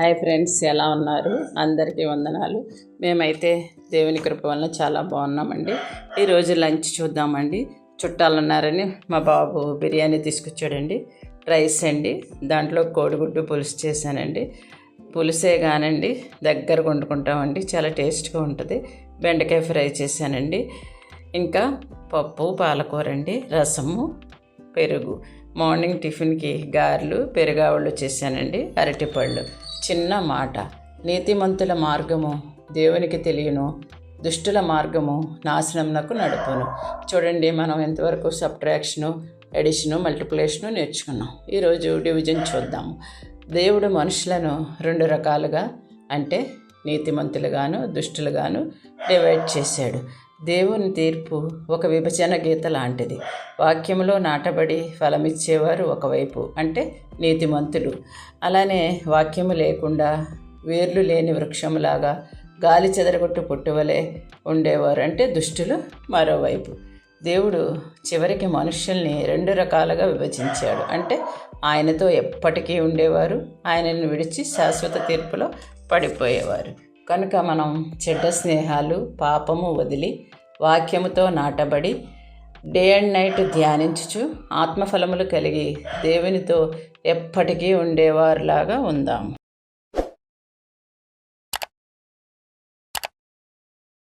Hi friends, ఎలా ఉన్నారు? అందరికీ వందనాలు. మేమైతే దేవుని కృప వలన చాలా బాగున్నామండి. ఈరోజు లంచ్ చూద్దామండి. చుట్టాలు ఉన్నారని మా బాబు బిర్యానీ తీసుకొచ్చాడండి. రైస్ అండి, దాంట్లో కోడిగుడ్డు పులుసు చేశానండి. పులుసే కానండి, దగ్గర వండుకుంటామండి, చాలా టేస్ట్గా ఉంటుంది. బెండకాయ ఫ్రై చేశానండి. ఇంకా పప్పు పాలకూర అండి, రసము, పెరుగు. మార్నింగ్ టిఫిన్కి గారెలు పెరుగావళ్ళు చేశానండి. అరటిపళ్ళు. చిన్న మాట, నీతిమంతుల మార్గము దేవునికి తెలియను, దుష్టుల మార్గము నాశనంనకు నడుపును. చూడండి, మనం ఎంతవరకు సబ్ట్రాక్షను, ఎడిషను, మల్టిప్లికేషను నేర్చుకున్నాం. ఈరోజు డివిజన్ చూద్దాము. దేవుడు మనుషులను రెండు రకాలుగా, అంటే నీతిమంతులుగాను దుష్టులుగాను డివైడ్ చేశాడు. దేవుని తీర్పు ఒక విభజన గీత లాంటిది. వాక్యంలో నాటబడి ఫలమిచ్చేవారు ఒకవైపు, అంటే నీతిమంతులు. అలానే వాక్యము లేకుండా వేర్లు లేని వృక్షములాగా గాలి చెదరగొట్టు పుట్టువలే ఉండేవారు, అంటే దుష్టులు మరోవైపు. దేవుడు చివరికి మనుషుల్ని రెండు రకాలుగా విభజించాడు. అంటే ఆయనతో ఎప్పటికీ ఉండేవారు, ఆయనను విడిచి శాశ్వత తీర్పులో పడిపోయేవారు. కనుక మనం చెడ్డ స్నేహాలు, పాపము వదిలి వాక్యముతో నాటబడి డే అండ్ నైట్ ధ్యానించుచు ఆత్మఫలములు కలిగి దేవునితో ఎప్పటికీ ఉండేవారులాగా ఉందాం.